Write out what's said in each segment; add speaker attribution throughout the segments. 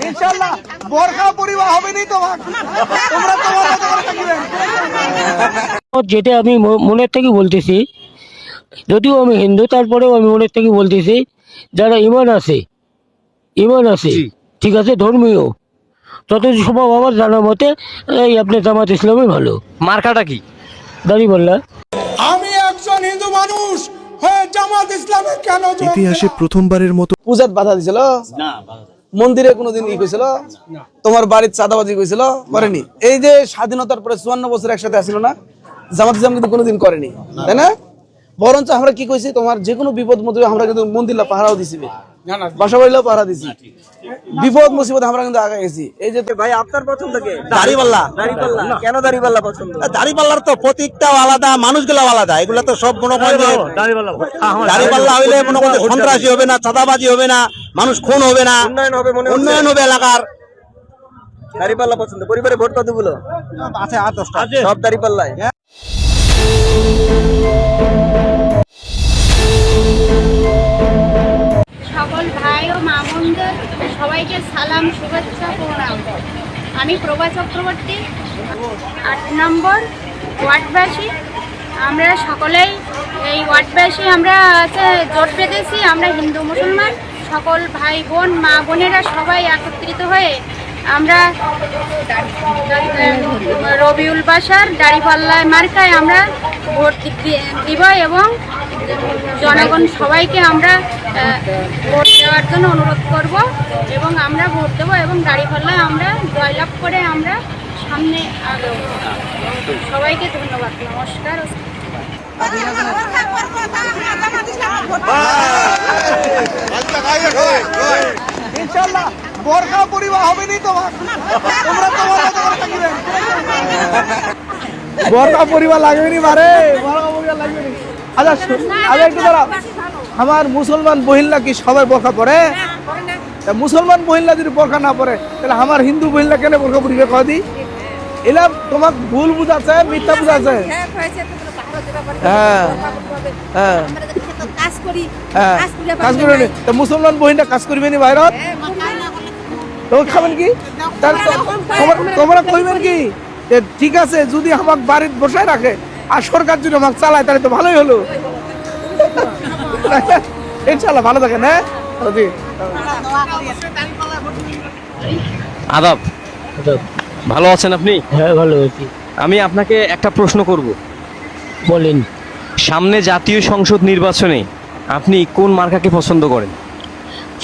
Speaker 1: ইনশাআল্লাহ বোরখা পরিবা হবে নি তোমার, তোমরা তোমার মতো করে থাকবে।
Speaker 2: যেটা আমি মনের থেকে বলতেছি, যদিও আমি হিন্দু, তারপরেও আমি মনের থেকে বলতেছি, যারা ইমান আছে ঠিক আছে, ধর্মীয় তত সম্ভব আমার জানা মতে এই আপনার জামাত ইসলামই ভালো।
Speaker 3: মার্কাটা কি?
Speaker 2: দাঁড়িপাল্লা।
Speaker 1: আমি একজন হিন্দু মানুষ হয়ে জামাত ইসলামে কেন
Speaker 4: ইতিহাসে প্রথমবারের মতো
Speaker 5: পূজাত বাধা দিছিল? মন্দিরে কোনোদিন ই কইছিল? তোমার বাড়ির চাঁদাবাজি কইছিল? করেনি। এই যে স্বাধীনতার পরে 54 বছর একসাথে আসিল না, জামাত ইসলাম কিন্তু কোনোদিন করেনি, তাই না? বরঞ্চ আমরা কি কইছি, তোমার যে কোনো বিপদ মধ্যে আমরা কিন্তু মন্দিরলা পাহারাও দিছি, বাসা বাড়িলাও পাহারা দিছি, বিপদ মুসিবত আমরা কিন্তু আগে গেছি। এই যে ভাই আপনার পছন্দ কে?
Speaker 6: দাড়িপাল্লা।
Speaker 5: কেন দাড়িপাল্লা পছন্দ?
Speaker 6: দাড়িপাল্লার তো প্রতীকটাও আলাদা, মানুষগুলো আলাদা। এগুলা তো সব মনে করেন যে দাড়িপাল্লা হইলে মনে করেন সন্ত্রাসী হবে না, চাঁদাবাজি হবে না, মানুষ খুন হবে না, উন্নয়ন হবে এলাকার।
Speaker 5: দাড়িপাল্লা পছন্দ। পরিবারে ভোট কতগুলো
Speaker 6: আছে? 8-10টা।
Speaker 5: সব দাড়িপাল্লায়।
Speaker 7: সকল ভাই ও মা বোনদের সবাইকে সালাম, শুভেচ্ছা, প্রণাম। আমি প্রভা চক্রবর্তী, 8 নম্বর ওয়ার্ডবাসী। আমরা সকলেই এই ওয়ার্ডবাসী আমরা জোট বেঁধেছি। আমরা হিন্দু মুসলমান সকল ভাই বোন মা বোনেরা সবাই একত্রিত হয়ে আমরা রবিউল বাসার দাড়িপাল্লায় মার্কায় আমরা ভোট দিব এবং জনগণ সবাইকে আমরা ভোট দেওয়ার জন্য অনুরোধ করব এবং আমরা ভোট দেবো এবং দাড়িপাল্লায় আমরা জয়লাভ করে আমরা সামনে আগাবো। সবাইকে ধন্যবাদ, নমস্কার।
Speaker 1: ইনশাআল্লাহ বোরখা পরিবা হবে নি তোমার, তোমরা তোমার মতো করে থাকবে। বোরখা পরিবা লাগবে নি মারে, বোরখা পরিবা লাগবে নি। আচ্ছা আচ্ছা একটু দাঁড়াও, আমার মুসলমান বহিল্লা কি সবাই বোরখা পরে? মুসলমান বহিল্লা যদি বোরখা না পরে তাহলে আমার হিন্দু বহিল্লা কেন বোরখা পরিবে কদি? এলা তোমার ভুল বুঝাচ্ছে, মিথ্যা বুঝাচ্ছে। হ্যাঁ হ্যাঁ কাজ করি, মুসলমান বহিনটা কাজ করবে নি বাইরত, তোমরা খাবেন কি? তোমরা কইবেন কি ঠিক আছে যদি আমাকে বাড়িতে বসায় রাখে আর সরকার যদি আমাকে চালায় তাহলে তো ভালোই হলো। ইনশাআল্লাহ ভালো থাকেন। হ্যাঁ
Speaker 3: আদাব, ভালো আছেন আপনি?
Speaker 2: হ্যাঁ ভালো আছি।
Speaker 3: আমি আপনাকে একটা প্রশ্ন করব।
Speaker 2: বলেন।
Speaker 3: সামনে জাতীয় সংসদ নির্বাচনে আপনি কোন মার্কাকে পছন্দ করেন?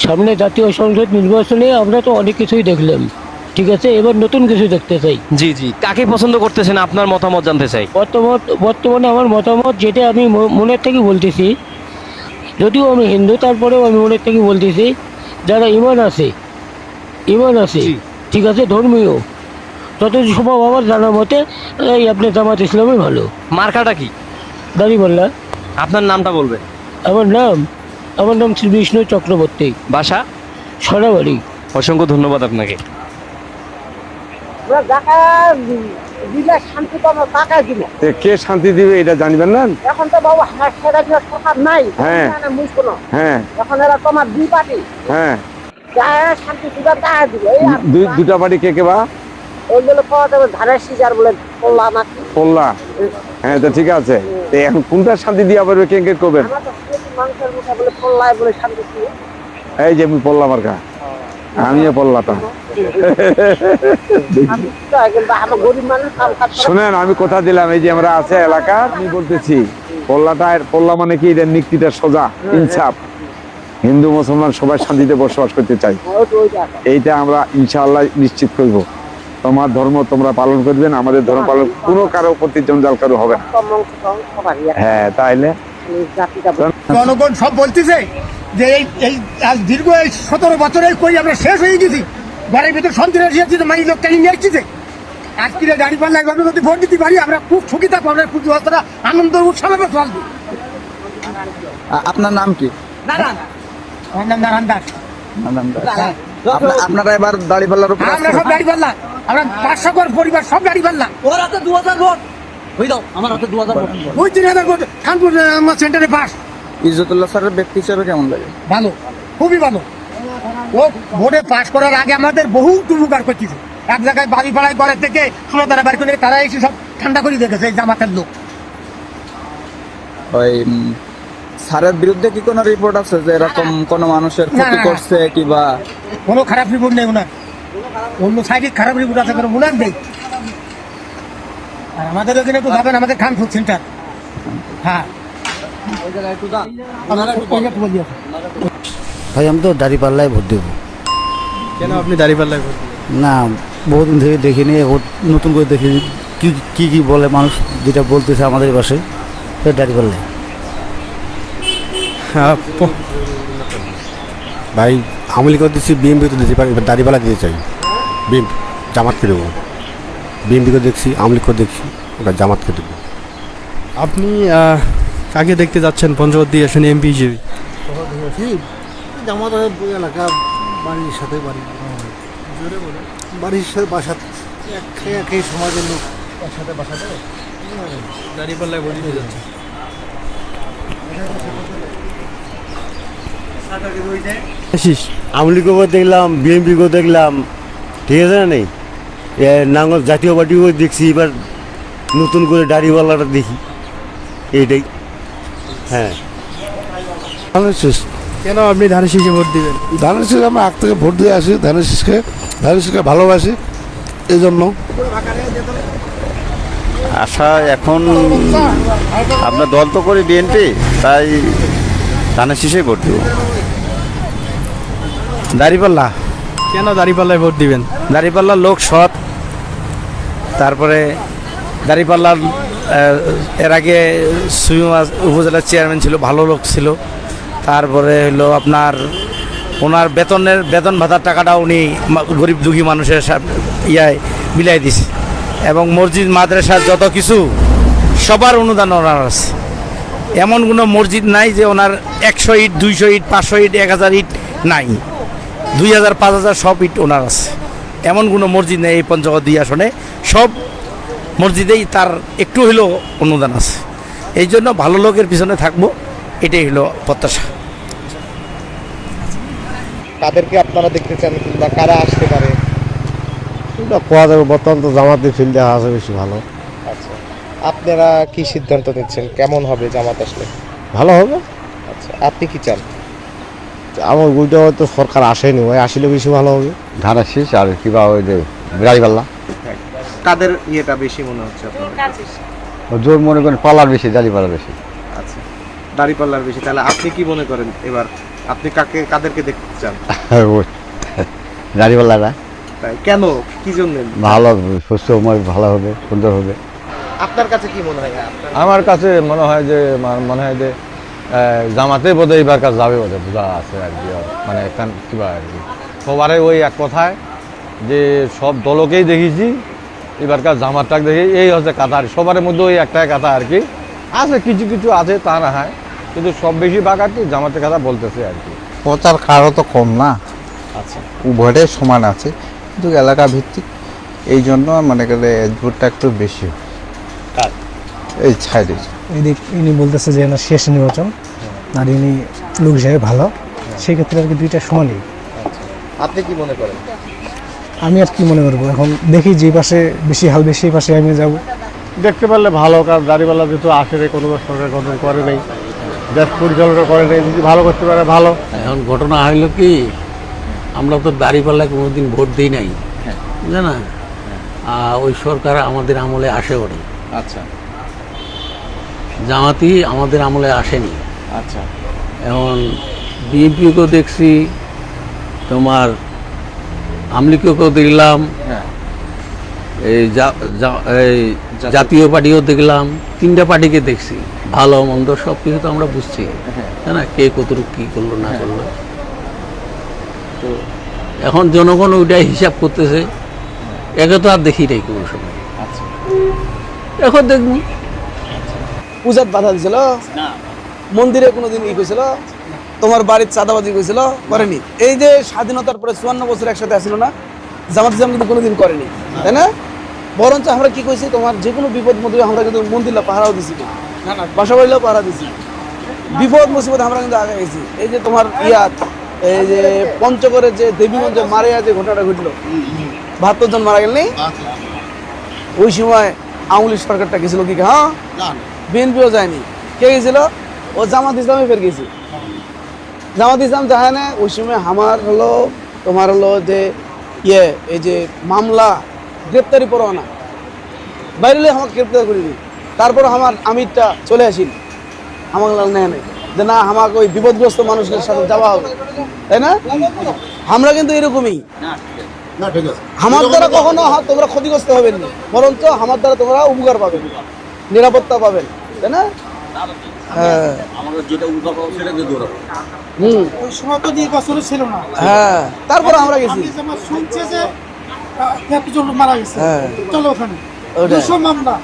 Speaker 2: সামনে জাতীয় সংসদ নির্বাচনে আমরা তো অনেক কিছুই দেখলাম, ঠিক আছে, এবার নতুন কিছু দেখতে চাই।
Speaker 3: জি জি, কাকে পছন্দ করতেছেন আপনার মতামত জানতে চাই।
Speaker 2: বর্তমানে আমার মতামত, যেটা আমি মনের থেকে বলতেছি, যদিও আমি হিন্দু, তারপরেও আমি মনের থেকে বলতেছি, যারা ইমান আছে ঠিক আছে, ধর্মীয় তত সম্ভব আমার জানা মতে এই আপনার জামাত ইসলামই ভালো।
Speaker 3: মার্কাটা কি?
Speaker 2: দাঁড়িপাল্লা।
Speaker 3: আপনার নামটা বলবেন।
Speaker 2: আমার নাম শ্রী বিষ্ণু চক্রবর্তী,
Speaker 3: বাসা
Speaker 2: সরাবাড়ি।
Speaker 3: অসংখ্য ধন্যবাদ আপনাকে।
Speaker 8: কে শান্তি দিবে এটা জানবেন না?
Speaker 9: এখন তো বাবু সরকার নাই।
Speaker 8: হ্যাঁ হ্যাঁ
Speaker 9: এখন এরা তোমার দুই পার্টি,
Speaker 8: হ্যাঁ
Speaker 9: শান্তি সুবিধা তাহা দিবে।
Speaker 8: দুটা পার্টি কে কে বা?
Speaker 9: ওইগুলো পাওয়া যাবে ধানের সিজার বলে পল্লা নাকি
Speaker 8: পল্লা। হ্যাঁ তো ঠিক আছে, এখন কোনটা শান্তি দিয়া পারবে কে কে করবেন?
Speaker 9: মানুষের মুখে বলে পল্লায় বলে শান্তি ছিল।
Speaker 8: এই যে আমি পল্লা মার্কা, আমিও পল্লাটা। শোনেন আমি কথা দিলাম, এই যে আমরা আছে এলাকা, আমি বলতেছি পল্লা মানে কি, এটা নিক্তিটা সোজা, ইনসাফ। হিন্দু মুসলমান সবাই শান্তিতে বসবাস করতে চাই, এইটা আমরা ইনশাআল্লাহ নিশ্চিত করব। তোমার ধর্ম তোমরা পালন করবেন, আমাদের ধর্ম পালন, কোনো কারো প্রতি জঞ্জাল কারো হবে না। হ্যাঁ তাইলে
Speaker 1: জনগণ সব বলতেছে যে এই দীর্ঘ 17 বছরে কই আমরা শেষ হয়ে গেছি, ঘরের ভিতরে সন্ত্রাসী আছে, মানে লোক টাইম নিয়ে আসছে। আজকে দাঁড়িপাল্লা একভাবে যদি ভোট দিতে পারি আমরা খুব সুখী থাকবো, আমরা পুজো বাচ্চারা আনন্দ উৎসবে চলবে।
Speaker 5: আপনার নাম কি?
Speaker 1: নারায়ণ। আমার নাম নারায়ণ দাস।
Speaker 5: আপনারা এবার দাড়িপাল্লার উপর?
Speaker 1: আমরা সব দাড়িপাল্লা, আমরা 500 ঘর পরিবার সব দাড়িপাল্লা। ওরা তো 2000 ভোট,
Speaker 6: ওই 3000 ভোট খানপুর আমার সেন্টারে পাস।
Speaker 1: ইজ্জতুল্লাহ স্যারের ব্যক্তি হিসেবে কেমন লাগে?
Speaker 6: ভালো, খুবই ভালো। ও ভোটে পাস করার আগে আমাদের বহু উপকার করতেছে। এক জায়গায় বাড়ি পাড়ায় ঘরের থেকে 16 তারা বাড়ি করে তারা এসে সব ঠান্ডা করে দেখেছে এই জামাতের লোক।
Speaker 1: ওই স্যারের বিরুদ্ধে কি কোনো রিপোর্ট আছে যে এরকম কোনো মানুষের ক্ষতি
Speaker 6: না।
Speaker 1: করছে কিবা?
Speaker 6: কোনো খারাপ রিপোর্ট নেই ওনার। অন্য সাইডে খারাপ রিপোর্ট আছে কোনো ওনার নেই। আর আমাদের ওখানে তো যাবেন আমাদের খানপুর সেন্টার। হ্যাঁ
Speaker 9: ভাই আমি তো দাঁড়িপাল্লায় ভোট দেবো।
Speaker 1: কেন আপনি দাঁড়িপাল্লায় ভোট?
Speaker 9: না, বহুদিন থেকে দেখিনি, নতুন করে দেখি কি কি বলে মানুষ, যেটা বলতেছে আমাদের পাশে দাঁড়িপাল্লায়।
Speaker 10: ভাই আওয়ামী লীগ দিচ্ছি, বিএমপি তো দিতে পারি, এবার দাঁড়িপাল্লা দিতে চাই। বিএমপি জামাতকে দেবো, বিএমপিকে দেখছি, আওয়ামী লীগকে দেখছি, ওটা জামাতকে দেবো।
Speaker 11: আপনি কাকে দেখতে যাচ্ছেন পঞ্চগড় দিয়ে আসেন এমপি হিসেবে?
Speaker 10: জামাত এলাকা বাড়ির সাথে বাড়ির সাথে বাসা, একই সমাজের লোক একসাথে বাসা দেয়।
Speaker 11: দাঁড়িপাল্লায় ভোট দিতে যাচ্ছেন।
Speaker 10: আওয়ামী লীগকেও দেখলাম, বিএমপিকেও দেখলাম, ঠিক আছে না? নেই নাঙ্গল জাতীয় পার্টিকেও দেখছি, এবার নতুন করে দাড়িওয়ালাটা দেখি, এইটাই। হ্যাঁ,
Speaker 11: কেন আপনি ধানের শীষে ভোট দিবেন?
Speaker 10: ধানের শীষ আমরা আগ থেকে ভোট দিয়ে আসি, ধানের শীষকে ভালোবাসি, এই জন্য।
Speaker 6: আশা এখন আপনার দল তো করি বিএনপি, তাই ধানের শীষেই ভোট দেব।
Speaker 1: দাঁড়িপাল্লা।
Speaker 11: কেন দাঁড়িপাল্লায় ভোট দিবেন?
Speaker 1: দাঁড়িপাল্লার লোক সৎ, তারপরে দাঁড়িপাল্লার এর আগে সুইমা উপজেলার চেয়ারম্যান ছিল, ভালো লোক ছিল। তারপরে হলো আপনার ওনার বেতন ভাতার টাকাটা উনি গরিব দুঃখী মানুষের ইয়ায় মিলাই দিছে, এবং মসজিদ মাদ্রাসার যত কিছু সবার অনুদান ওনার আছে। এমন কোনো মসজিদ নাই যে ওনার 100 ইট, 200 ইট, 500 ইট, 1000 ইট নাই। 2000, 5000 সব ইট ওনার আছে। এমন কোনো মসজিদ নেই এই পঞ্চগড় 2 আসনে, সব মসজিদেই তার একটু হইলেও অনুদান আছে। এই জন্য ভালো লোকের পিছনে থাকবো, এটাই হলো প্রত্যাশা।
Speaker 10: কাদেরকে আপনারা দেখতে চান কিংবা কারা আসতে পারে? কোয়া যাবে, বর্তমান তো জামাতের ফিল্ড দেখা আছে বেশি ভালো।
Speaker 11: আচ্ছা, আপনারা কি সিদ্ধান্ত নিচ্ছেন কেমন হবে জামাত আসলে?
Speaker 10: ভালো হবে।
Speaker 11: আচ্ছা, আপনি কি চান?
Speaker 10: আমার ওইটা হয়তো সরকার আসেনি, ওই আসলে বেশি ভালো হবে।
Speaker 8: ধানের শীষ আর কিবা ওই যে দাড়িপাল্লা,
Speaker 11: কাদের ইয়েটা বেশি মনে হচ্ছে আপনার?
Speaker 8: জোর মনে করেন পাল্লার বেশি, দাড়িপাল্লা বেশি।
Speaker 11: আচ্ছা, দাঁড়িপাল্লার বেশি। তাহলে আপনি কি মনে করেন এবার আপনি কাদেরকে দেখতে চান?
Speaker 8: দাড়িপাল্লারা
Speaker 11: তাই কেন, কি জন্য?
Speaker 8: ভালো, সুস্থ ভালো হবে, সুন্দর হবে।
Speaker 11: আপনার কাছে কি মনে হয়?
Speaker 8: আমার কাছে মনে হয় যে জামাতে বোধ হয় এবার কাছে যাবে, বোধ হয় বোঝা আছে আর কি। মানে কিবা আর কি সবারে ওই এক কথায় যে সব দলকেই দেখেছি, এবার কাজ জামাতটাকে দেখি, এই হচ্ছে কথা। সবার মধ্যে ওই একটাই কথা আর কি। আছে কিছু কিছু আছে, তা না হয়, কিন্তু সব বেশি ভাগ আর কি জামাতের কথা বলতেছে আর কি।
Speaker 10: প্রচার কারও তো কম না,
Speaker 11: আচ্ছা,
Speaker 10: উভয়টাই সমান আছে, কিন্তু এলাকা ভিত্তিক, এই জন্য মনে গেলে ভোটটা একটু বেশি হয়। এই সাইডে
Speaker 9: ইনি বলতেছে যে এনার শেষ নির্বাচন, আর ইনি লোক হিসাবে ভালো, সেক্ষেত্রে আর কি দুইটা সমানই।
Speaker 11: আপনি কি মনে করেন?
Speaker 9: আমি আর কি মনে করবো, এখন দেখি যে পাশে বেশি হালবে সেই পাশে আমি যাব।
Speaker 10: দেখতে পারলে ভালো, কারণ দাঁড়িপাল্লা যেহেতু আসে কোনো সরকার গঠন করে নেই, দেশ পরিচালনা করে নেই, যদি ভালো করতে পারে ভালো।
Speaker 2: এখন ঘটনা হইল কি, আমরা তো দাঁড়িপাল্লায় কোনোদিন ভোট দিই নাই, জানা, ওই সরকার আমাদের আমলে আসে ওরে।
Speaker 11: আচ্ছা,
Speaker 2: জামাতি আমাদের আমলে আসেনি।
Speaker 11: আচ্ছা,
Speaker 2: এখন বিএনপিকেও দেখছি, তোমার আমলিকেও দেখলাম, এই জাতীয় পার্টিও দেখলাম, 3টা পার্টিকে দেখছি। ভালো মন্দ সব কিছু তো আমরা বুঝছি, তাই না, কে কতটুকু কী করলো না করলো। তো এখন জনগণ ওইটাই হিসাব করতেছে, একে তো আর দেখি নাই কোনো সময়।
Speaker 11: আচ্ছা,
Speaker 2: এখন দেখবো।
Speaker 5: পূজাত বাধা দিছিল, মন্দিরে কোনোদিন কইছিল, তোমার বাড়ির চাঁদাবাজি কইছিল, করেনি। এই যে স্বাধীনতার পরে 54 বছর একসাথে আসছিল না, জামাত ইসলাম কিন্তু কোনোদিন করেনি, তাই না? বরঞ্চ আমরা কি কইছি, তোমার যে কোনো বিপদ মধ্যে আমরা কিন্তু মন্দিরটা পাহারাও দিছি, বাসা বাড়িলেও পাহারা দিছি, বিপদ মুসিবত আমরা কিন্তু আগে গেছি। এই যে তোমার এই যে পঞ্চগড়ের যে দেবীগঞ্জ মারিয়া যে ঘটনাটা ঘটলো, ৭২ জন মারা গেল, ওই সময় আওয়ামী লীগ সরকারটা গেছিল কি? হ্যাঁ, বিএনপিও যায়নি। কে গেছিল? ও জামাত ইসলামে ফের গেছি। জামাত ইসলাম যায় না। ওই সময় আমার হলো তোমার হলো যে এই যে মামলা গ্রেপ্তারি পরোয়ানা বাইরে আমাকে গ্রেপ্তার করিনি। তারপর আমার আমিরটা চলে আসিল, আমাকে নেয় নাই যে না আমাকে ওই বিপদগ্রস্ত মানুষদের সাথে যাওয়া হবে, তাই না? আমরা কিন্তু এরকমই, আমার দ্বারা কখনো তোমরা ক্ষতিগ্রস্ত হবেন না, বরঞ্চ আমার দ্বারা তোমরা উপকার পাবেন, নিরাপত্তা পাবেন, তাই না? হ্যাঁ,
Speaker 1: ওই সময় তো নির্বাচন ছিল না।
Speaker 5: হ্যাঁ, তারপর আমরা গেছি।
Speaker 1: শুনছে যে একজন মারা গেছে, চলো ওখানে 200 মামলা।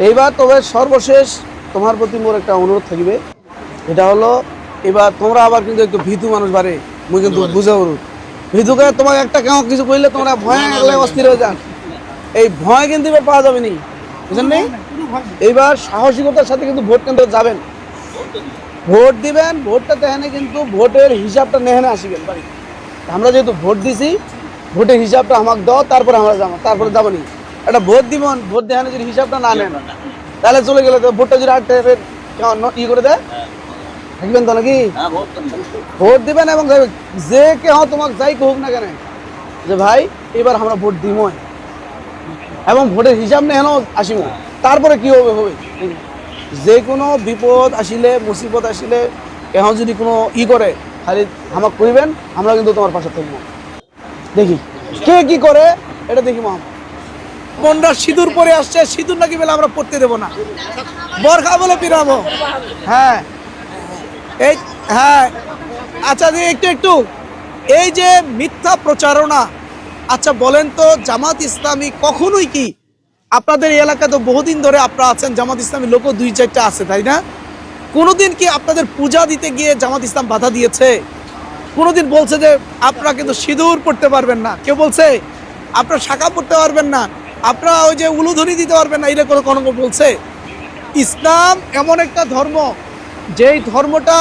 Speaker 5: এইবার তবে সর্বশেষ তোমার প্রতি মোর একটা অনুরোধ থাকবে, এটা হলো এবার তোমরা আবার কিন্তু একটু ভীতু মানুষ বাড়ে, মুই কিন্তু বুঝে অনুরোধ, ভীতুকে তোমাকে একটা কেমন কিছু কইলে তোমরা ভয় গেলে অস্থির হয়ে যান। এই ভয় কিন্তু এবার পাওয়া যাবে নি, বুঝলেন নি? এইবার সাহসিকতার সাথে কিন্তু ভোট কেন্দ্রে যাবেন, ভোট দিবেন, ভোটটা দেখেনে কিন্তু ভোটের হিসাবটা নেহেনে আসিবেন বাড়ি। আমরা যেহেতু ভোট দিছি, ভোটের হিসাবটা আমাকে দাও, তারপরে আমরা যাবো, তারপরে যাবো নি। একটা ভোট দিবেন, ভোট দেখানে যদি হিসাবটা না নেন তাহলে চলে গেলে তো ভোটটা যদি ই করে দেয় থাকবেন তো নাকি? ভোট দিবেন এবং যে কে তোমাকে যাই হোক না কেন যে ভাই এবার আমরা ভোট দিব এবং ভোটের হিসাব নেহেন আসিব, তারপরে কি হবে হবে। যে কোনো বিপদ আসিলে মুসিবত আসিলে এখন যদি কোনো ই করে খালি আমাকে করিবেন, আমরা কিন্তু তোমার পাশে থাকবো। দেখি কে কি করে এটা দেখি। বোনরা সিঁদুর পরে আসছে, সিঁদুর নাকি বেলা আমরা পড়তে দেবো না, বরখা বলে পিরাবো। হ্যাঁ, এই হ্যাঁ, আচ্ছা একটু এই যে মিথ্যা প্রচারণা, আচ্ছা বলেন তো জামাত ইসলামী কখনোই কি আপনাদের এই এলাকায় তো বহুদিন ধরে আপনারা আছেন, জামাত ইসলামী লোকও 2-4টা আছে, তাই না? কোনোদিন কি আপনাদের পূজা দিতে গিয়ে জামাত ইসলাম বাধা দিয়েছে? কোনোদিন বলছে যে আপনারা কিন্তু সিঁদুর পড়তে পারবেন না? কেউ বলছে আপনারা শাখা পড়তে পারবেন না, আপনারা ওই যে উলুধ্বনি দিতে পারবেন না? এরকম কোনো বলছে? ইসলাম এমন একটা ধর্ম যেই ধর্মটা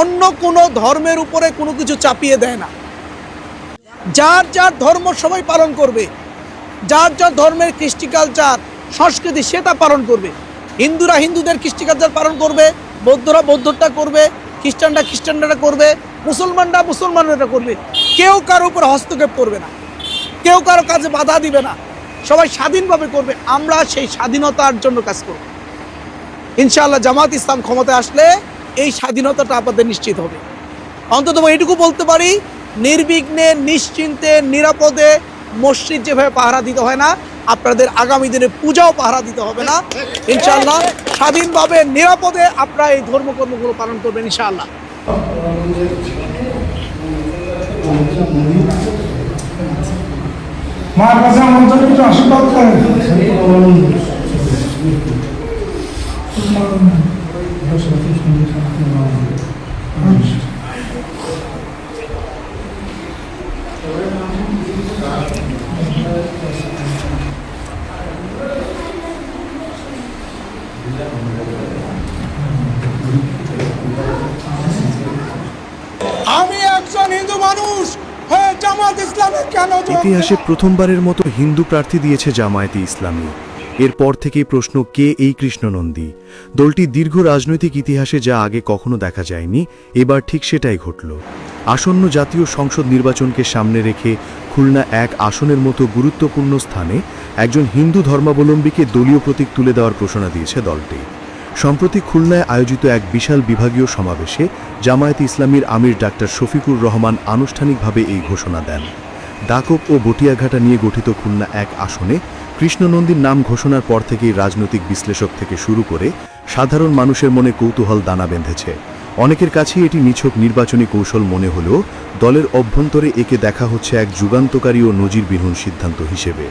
Speaker 5: অন্য কোনো ধর্মের উপরে কোনো কিছু চাপিয়ে দেয় না। যার যার ধর্ম সবাই পালন করবে, যার যার ধর্মের কৃষ্টি কালচার সংস্কৃতি সে তা পালন করবে। হিন্দুরা হিন্দুদের কৃষ্টি কালচার পালন করবে, বৌদ্ধরা বৌদ্ধটা করবে, খ্রিস্টানরা খ্রিস্টানরা করবে, মুসলমানরা মুসলমানরা করবে। কেউ কারো উপর হস্তক্ষেপ করবে না, কেউ কারো কাজে বাধা দিবে না, সবাই স্বাধীনভাবে করবে। আমরা সেই স্বাধীনতার জন্য কাজ করব। ইনশাআল্লাহ জামাত ইসলাম ক্ষমতায় আসলে এই স্বাধীনতাটা আপনাদের নিশ্চিত হবে। অন্তত এইটুকু বলতে পারি, নির্বিঘ্নে নিশ্চিন্তে নিরাপদে মসজিদ যেভাবে পাহারা দিতে হয় না, আপনাদের আগামী দিনে পূজাও পাহারা দিতে হবে না। ইনশাআল্লাহ স্বাধীনভাবে নিরাপদে আপনারা এই ধর্মকর্মগুলো পালন করবেন ইনশাআল্লাহ।
Speaker 1: মার কাছে আমাদের কিছু আশীর্বাদ করেন। আমি একজন হিন্দু মানুষ হয়ে জামাত ইসলামে কেন?
Speaker 4: ইতিহাসে প্রথমবারের মতো হিন্দু প্রার্থী দিয়েছে জামায়াতে ইসলামী। এরপর থেকেই প্রশ্ন, কে এই কৃষ্ণনন্দী? দলটি দীর্ঘ রাজনৈতিক ইতিহাসে যা আগে কখনো দেখা যায়নি, এবার ঠিক সেটাই ঘটল। আসন্ন জাতীয় সংসদ নির্বাচনকে সামনে রেখে খুলনা 1 আসনের মতো গুরুত্বপূর্ণ স্থানে একজন হিন্দু ধর্মাবলম্বীকে দলীয় প্রতীক তুলে দেওয়ার ঘোষণা দিয়েছে দলটি। সম্প্রতি খুলনায় আয়োজিত এক বিশাল বিভাগীয় সমাবেশে জামায়াতে ইসলামীর আমির ডাক্তার শফিকুর রহমান আনুষ্ঠানিকভাবে এই ঘোষণা দেন। দাকব ও বটিয়াঘাটা নিয়ে গঠিত খুলনা 1 আসনে কৃষ্ণনন্দীর নাম ঘোষণার পর থেকেই রাজনৈতিক বিশ্লেষক থেকে শুরু করে সাধারণ মানুষের মনে কৌতূহল দানা বেঁধেছে। অনেকের কাছেই এটি নিছক নির্বাচনী কৌশল মনে হলেও দলের অভ্যন্তরে একে দেখা হচ্ছে এক যুগান্তকারী ও নজিরবিহীন সিদ্ধান্ত হিসেবে।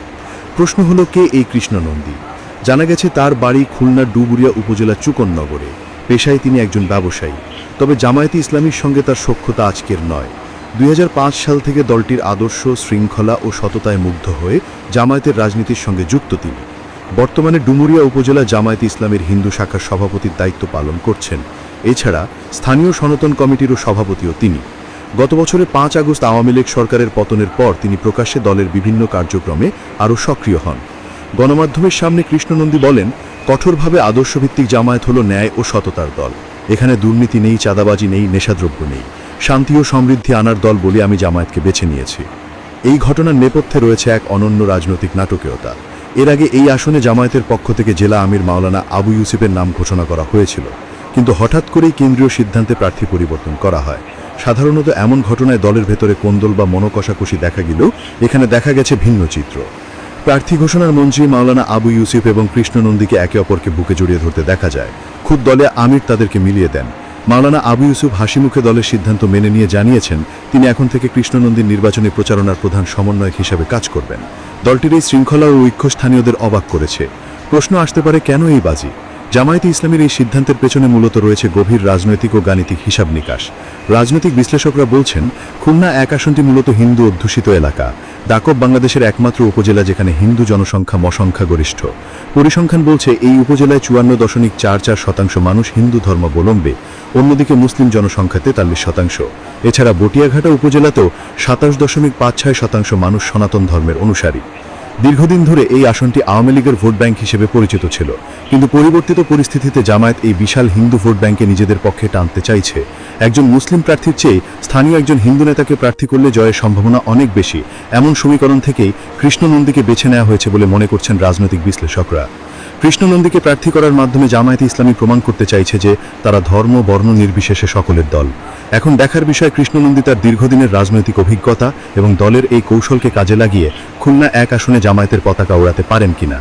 Speaker 4: প্রশ্ন হলো, কে এই কৃষ্ণনন্দী? জানা গেছে তার বাড়ি খুলনার ডুবুরিয়া উপজেলা চুকননগরে। পেশায় তিনি একজন ব্যবসায়ী। তবে জামায়াতে ইসলামীর সঙ্গে তার সখ্যতা আজকের নয়। 2005 সাল থেকে দলটির আদর্শ, শৃঙ্খলা ও সততায় মুগ্ধ হয়ে জামায়াতের রাজনীতির সঙ্গে যুক্ত তিনি। বর্তমানে ডুমুরিয়া উপজেলা জামায়াতে ইসলামের হিন্দু শাখার সভাপতির দায়িত্ব পালন করছেন। এছাড়া স্থানীয় সনাতন কমিটিরও সভাপতিও তিনি। গত বছরে 5 আগস্ট আওয়ামী লীগ সরকারের পতনের পর তিনি প্রকাশ্যে দলের বিভিন্ন কার্যক্রমে আরও সক্রিয় হন। গণমাধ্যমের সামনে কৃষ্ণ নন্দী বলেন, কঠোরভাবে আদর্শভিত্তিক জামায়াত হলো ন্যায় ও সততার দল। এখানে দুর্নীতি নেই, চাঁদাবাজি নেই, নেশাদ্রব্য নেই। শান্তি ও সমৃদ্ধি আনার দল বলে আমি জামায়াতকে বেছে নিয়েছি। এই ঘটনার নেপথ্যে রয়েছে এক অনন্য রাজনৈতিক নাটকীয়তা। এর আগে এই আসনে জামায়াতের পক্ষ থেকে জেলা আমির মাওলানা আবু ইউসুফের নাম ঘোষণা করা হয়েছিল, কিন্তু হঠাৎ করেই কেন্দ্রীয় সিদ্ধান্তে প্রার্থী পরিবর্তন করা হয়। সাধারণত এমন ঘটনায় দলের ভেতরে কোন্দল বা মনোকষাকষি দেখা গেলেও এখানে দেখা গেছে ভিন্ন চিত্র। প্রার্থী ঘোষণার মঞ্চে মাওলানা আবু ইউসুফ এবং কৃষ্ণ নন্দীকে একে অপরকে বুকে জড়িয়ে ধরতে দেখা যায়। খুদ দলে আমির তাদেরকে মিলিয়ে দেন। মাওলানা আবু ইউসুফ হাসিমুখে দলের সিদ্ধান্ত মেনে নিয়ে জানিয়েছেন তিনি এখন থেকে কৃষ্ণ নন্দীর নির্বাচনী প্রচারণার প্রধান সমন্বয়ক হিসাবে কাজ করবেন। দলটির এই শৃঙ্খলা ও ঐক্য স্থানীয়দের অবাক করেছে। প্রশ্ন আসতে পারে, কেন এই বাজি? জামায়াতে ইসলামীর এই সিদ্ধান্তের পেছনে মূলত রয়েছে গভীর রাজনৈতিক ও গাণিতিক হিসাব নিকাশ। রাজনৈতিক বিশ্লেষকরা বলছেন, খুলনা 1 আসনটি মূলত হিন্দু অধ্যুষিত এলাকা। দাকব বাংলাদেশের একমাত্র উপজেলা যেখানে হিন্দু জনসংখ্যা মসংখ্যাগরিষ্ঠ। পরিসংখ্যান বলছে এই উপজেলায় 54.44% মানুষ হিন্দু ধর্মাবলম্বী, অন্যদিকে মুসলিম জনসংখ্যা 43%। এছাড়া বটিয়াঘাটা উপজেলাতেও 27.56% মানুষ সনাতন ধর্মের অনুসারী। দীর্ঘদিন ধরে এই আসনটি আওয়ামী লীগের ভোট ব্যাংক হিসেবে পরিচিত ছিল, কিন্তু পরিবর্তিত পরিস্থিতিতে জামায়াত এই বিশাল হিন্দু ভোট ব্যাংকে নিজেদের পক্ষে টানতে চাইছে। একজন মুসলিম প্রার্থীর চেয়ে স্থানীয় একজন হিন্দু নেতাকে প্রার্থী করলে জয়ের সম্ভাবনা অনেক বেশি। এমন সমীকরণ থেকেই কৃষ্ণ নন্দীকে বেছে নেওয়া হয়েছে বলে মনে করছেন রাজনৈতিক বিশ্লেষকরা। কৃষ্ণ নন্দীকে প্রার্থী করার মাধ্যমে জামায়াতে ইসলামী প্রমাণ করতে চাইছে যে তারা ধর্ম বর্ণ নির্বিশেষে সকলের দল। এখন দেখার বিষয় কৃষ্ণ নন্দী তার দীর্ঘদিনের রাজনৈতিক অভিজ্ঞতা এবং দলের এই কৌশলকে কাজে লাগিয়ে খুলনা 1 আসনে জামায়াতের পতাকা ওড়াতে পারেন কিনা।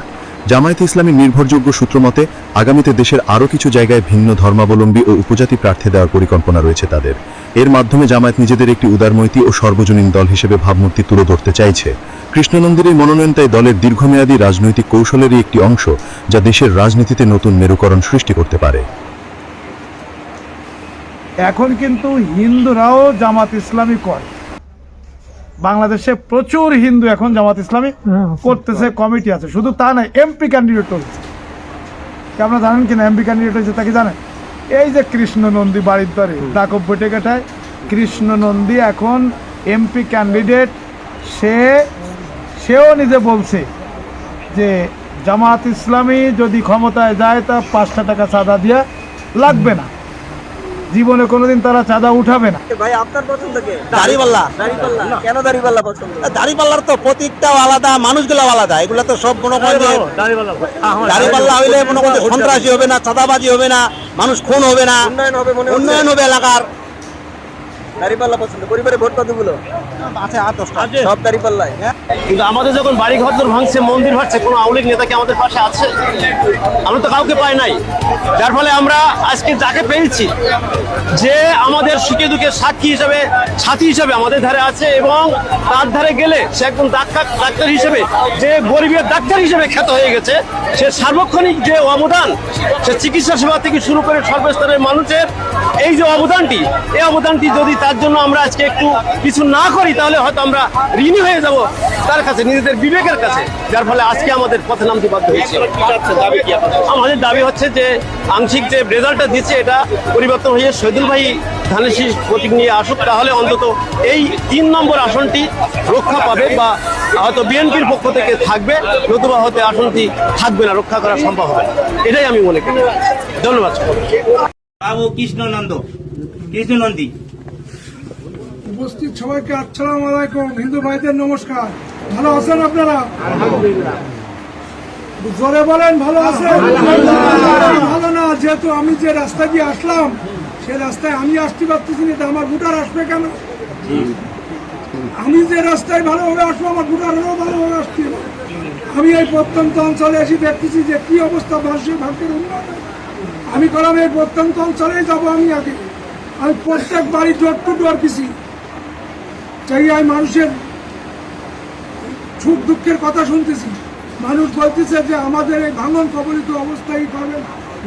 Speaker 4: জামায়াতে ইসলামীর নির্ভরযোগ্য সূত্র মতে আগামীতে দেশের আরও কিছু জায়গায় ভিন্ন ধর্মাবলম্বী ও উপজাতি প্রার্থী দেওয়ার পরিকল্পনা রয়েছে তাদের। এর মাধ্যমে জামায়াত নিজেদের একটি উদারমৈত্রী ও সর্বজনীন দল হিসেবে ভাবমূর্তি তুলে ধরতে চাইছে। কৃষ্ণ নন্দীর এই মনোনয়ন তাই দলের দীর্ঘমেয়াদী রাজনৈতিক কৌশলেরই একটি অংশ, যা দেশের রাজনীতিতে নতুন মেরুকরণ সৃষ্টি করতে পারে।
Speaker 1: এখন কিন্তু হিন্দুরাও জামাত ইসলামী করে। বাংলাদেশে প্রচুর হিন্দু এখন জামাত ইসলামী করতেছে, কমিটি আছে। শুধু তা নয়, এমপি ক্যান্ডিডেট হচ্ছে। আপনারা জানেন কিনা এমপি ক্যান্ডিডেট হয়েছে তাকে জানেন? এই যে কৃষ্ণ নন্দী বাড়ির দ্বারে দাকব বটেঘাটায় কৃষ্ণ নন্দী এখন এমপি ক্যান্ডিডেট। সেও নিজে বলছে যে জামাত ইসলামী যদি ক্ষমতায় যায় তা 5টা টাকা চাঁদা দিয়া লাগবে না, জীবনে কোনোদিন তারা চাঁদা উঠাবে না।
Speaker 6: ভাই আপনার পছন্দ কে? দাড়িপাল্লা। কেন দাড়িপাল্লা পছন্দ? দাড়িপাল্লার তো প্রতীকটাও আলাদা, মানুষগুলো আলাদা। এগুলা তো সব মনে করেন যে দাড়িপাল্লা হইলে মনে করেন সন্ত্রাসী হবে না, চাঁদাবাজি হবে না, মানুষ খুন হবে না, উন্নয়ন হবে এলাকার। দাড়িপাল্লা পছন্দ। পরিবারে ভোট কতগুলো আছে? 8-10টা। সব দাড়িপাল্লাই।
Speaker 3: কিন্তু আমাদের যখন বাড়ি ঘর ভাঙছে, মন্দির ভাঙছে, কোনো আওয়ামী লীগ নেতা কি আমাদের পাশে আছে? আমরা তো কাউকে পাই নাই। যার ফলে আমরা আজকে যাকে পেয়েছি যে আমাদের সুখে দুঃখে সাক্ষী হিসেবে, সাথী হিসেবে আমাদের ধারে আছে, এবং তার ধারে গেলে সে একজন ডাক্তার হিসেবে, যে গরিবের ডাক্তার হিসেবে খ্যাত হয়ে গেছে, সে সার্বক্ষণিক যে অবদান, সে চিকিৎসা সেবা থেকে শুরু করে সর্বস্তরের মানুষের এই যে অবদানটি, এই অবদানটি যদি তার জন্য আমরা আজকে একটু কিছু না করি, তাহলে হয়তো আমরা ঋণী হয়ে যাব তার কাছে, নিজেদের বিবেকের কাছে। যার ফলে আজকে আমাদের পথে নামতে বাধ্য হয়েছে। আমাদের দাবি হচ্ছে যে আংশিক যে রেজাল্টটা দিচ্ছে এটা পরিবর্তন হয়ে শহীদুল ভাই ধানের শীষ প্রতীক নিয়ে আসুক, তাহলে অন্তত এই 3 নম্বর আসনটি রক্ষা পাবে, বা হয়তো বিএনপির পক্ষ থেকে থাকবে, নতুবা হয়তো আসনটি থাকবে না, রক্ষা করা সম্ভব হবে না। এটাই আমি মনে করি। ধন্যবাদ।
Speaker 6: বাবু কৃষ্ণ নন্দী।
Speaker 1: উপস্থিত সবাইকে আসসালামু আলাইকুম। হিন্দু ভাইদের নমস্কার। ভালো আছেন আপনারা? জোরে বলেন, ভালো আছেন? ভালো না, যেহেতু আমি যে রাস্তা দিয়ে আসলাম সে রাস্তায় আমি আসতে পারতেছি না, আমার ভোটার আসবে কেন? আমি যে রাস্তায় ভালোভাবে আসবো আমার ভোটাররাও ভালোভাবে আসতে। আমি এই প্রত্যন্ত অঞ্চলে এসে দেখতেছি যে কি অবস্থা, ভাষের উন্নয়ন। আমি করলাম এই প্রত্যন্ত অঞ্চলেই যাবো। আমি প্রত্যেক বাড়ি ডোর টু ডোর গেছি, চাই মানুষের সুখ দুঃখের কথা শুনতেছি। মানুষ বলতেছে যে আমাদের এই ভাঙন কবলিত অবস্থায় পাবেন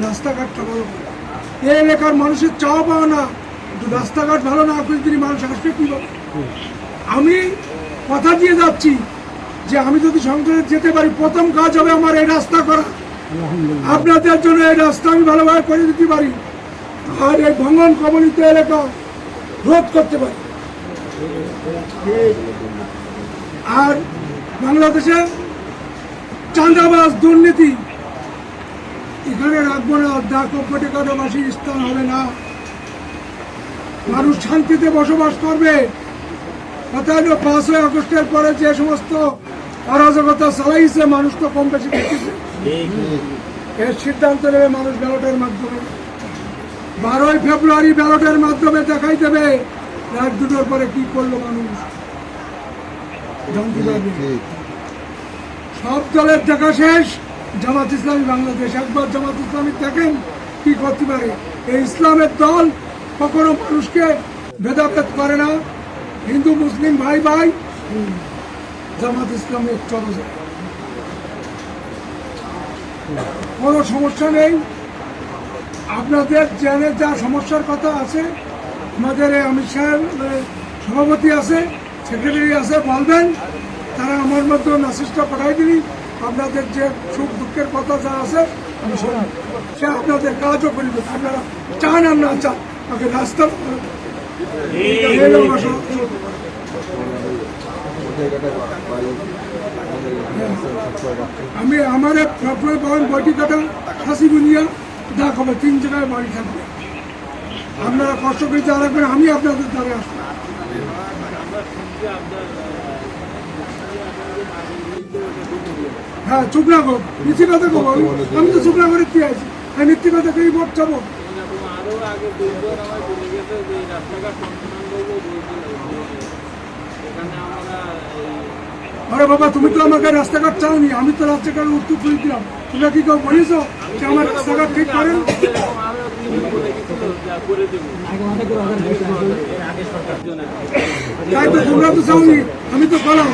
Speaker 1: রাস্তাঘাটটা ভালো করে। এই এলাকার মানুষের চাওয়া পাওয়া না, রাস্তাঘাট ভালো না করে যদি মানুষ আসবে কীভাবে? আমি কথা দিয়ে যাচ্ছি যে আমি যদি সংসদে যেতে পারি প্রথম কাজ হবে আমার এই রাস্তা করা। আপনাদের জন্য এই রাস্তা আমি ভালোভাবে করে দিতে পারি আর এই ভাঙন কবলিত এলাকা রোধ করতে পারি। আর বাংলাদেশে চাঁদাবাজ দুর্নীতি এখানে রাখবো না। কোটি বাসী স্থান হবে না। মানুষ শান্তিতে বসবাস করবে। কথা হলো 5ই আগস্টের পরে যে সমস্ত অরাজকতা চালাইছে মানুষ তো কম বেশি দেখেছে। এর সিদ্ধান্ত নেবে মানুষ ব্যালটের মাধ্যমে। 12ই ফেব্রুয়ারি ব্যালটের মাধ্যমে দেখাই দেবে রাত 2টোর পরে কি করলো মানুষ জানতে পারবে। সব দলের দেখা শেষ। জামাত ইসলামী বাংলাদেশ একবার জামাত ইসলামী দেখেন কি করতে পারে। এই ইসলামের দল কখনো মানুষকে ভেদাভেদ করে না। হিন্দু মুসলিম ভাই ভাই জামাত ইসলামের চলে যায়, কোনো সমস্যা নেই। আপনাদের জেনে যা সমস্যার কথা আছে আমাদের অমিত শাহের সভাপতি আছে, সেক্রেটারি আছে, বলবেন তারা আমার মধ্যে মেসেজটা পাঠাই দিবি। আপনাদের যে সুখ দুঃখের কথা যা আছে আমি শুনি, সে আপনাদের কাজও করিব। আপনারা চান আর না চান আমাকে রাস্তা আমি আমার বইটি কাটা ফাঁসি বুনিয়া ডাক হবে 3 জায়গায় বাড়ি থাকবে। আপনারা কষ্ট করে যা রাখবেন আমি আপনাদের দ্বারে আসবো। হ্যাঁ চুপ না গো, মিথ্যে কথা গো। আমি তো চুপ না করে কি আছি, আমি মিথ্যে কথা কই ভোট চাবো। আরে বাবা তুমি তো আমাকে রাস্তাঘাট চাওনি, আমি তো রাস্তাঘাট উত্তর করে দিলাম। তোমরা কি কেউ বলেছ যে আমার রাস্তাঘাট ঠিক করেন? তাই তো তোমরা তো চাওনি, আমি তো বললাম।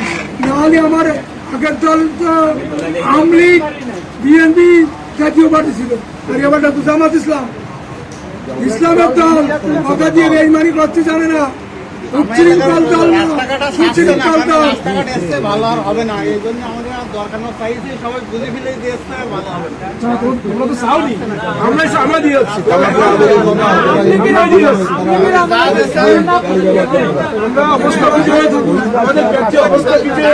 Speaker 1: নাহলে আমার আগের দল তো আওয়ামী লীগ, বিএনপি, জাতীয় পার্টি ছিল। আর এবারটা তো জামাত ইসলাম, ইসলামের দল। কথা দিয়ে বেইমানি করতে জানে না। উচ্ছৃঙ্খল দল না, সুশৃঙ্খল দল।
Speaker 6: ভালো আর হবে না, এই জন্য আমাদের দরকার না চাইছে সবাই বুঝে ফেলে দিয়েছে ভালো হবে না।
Speaker 1: তোমরা তো চাওনি, আমরা দিয়ে যাচ্ছি। আমরা অবস্থা বুঝে আমাদের ব্যক্তি অবস্থা বুঝে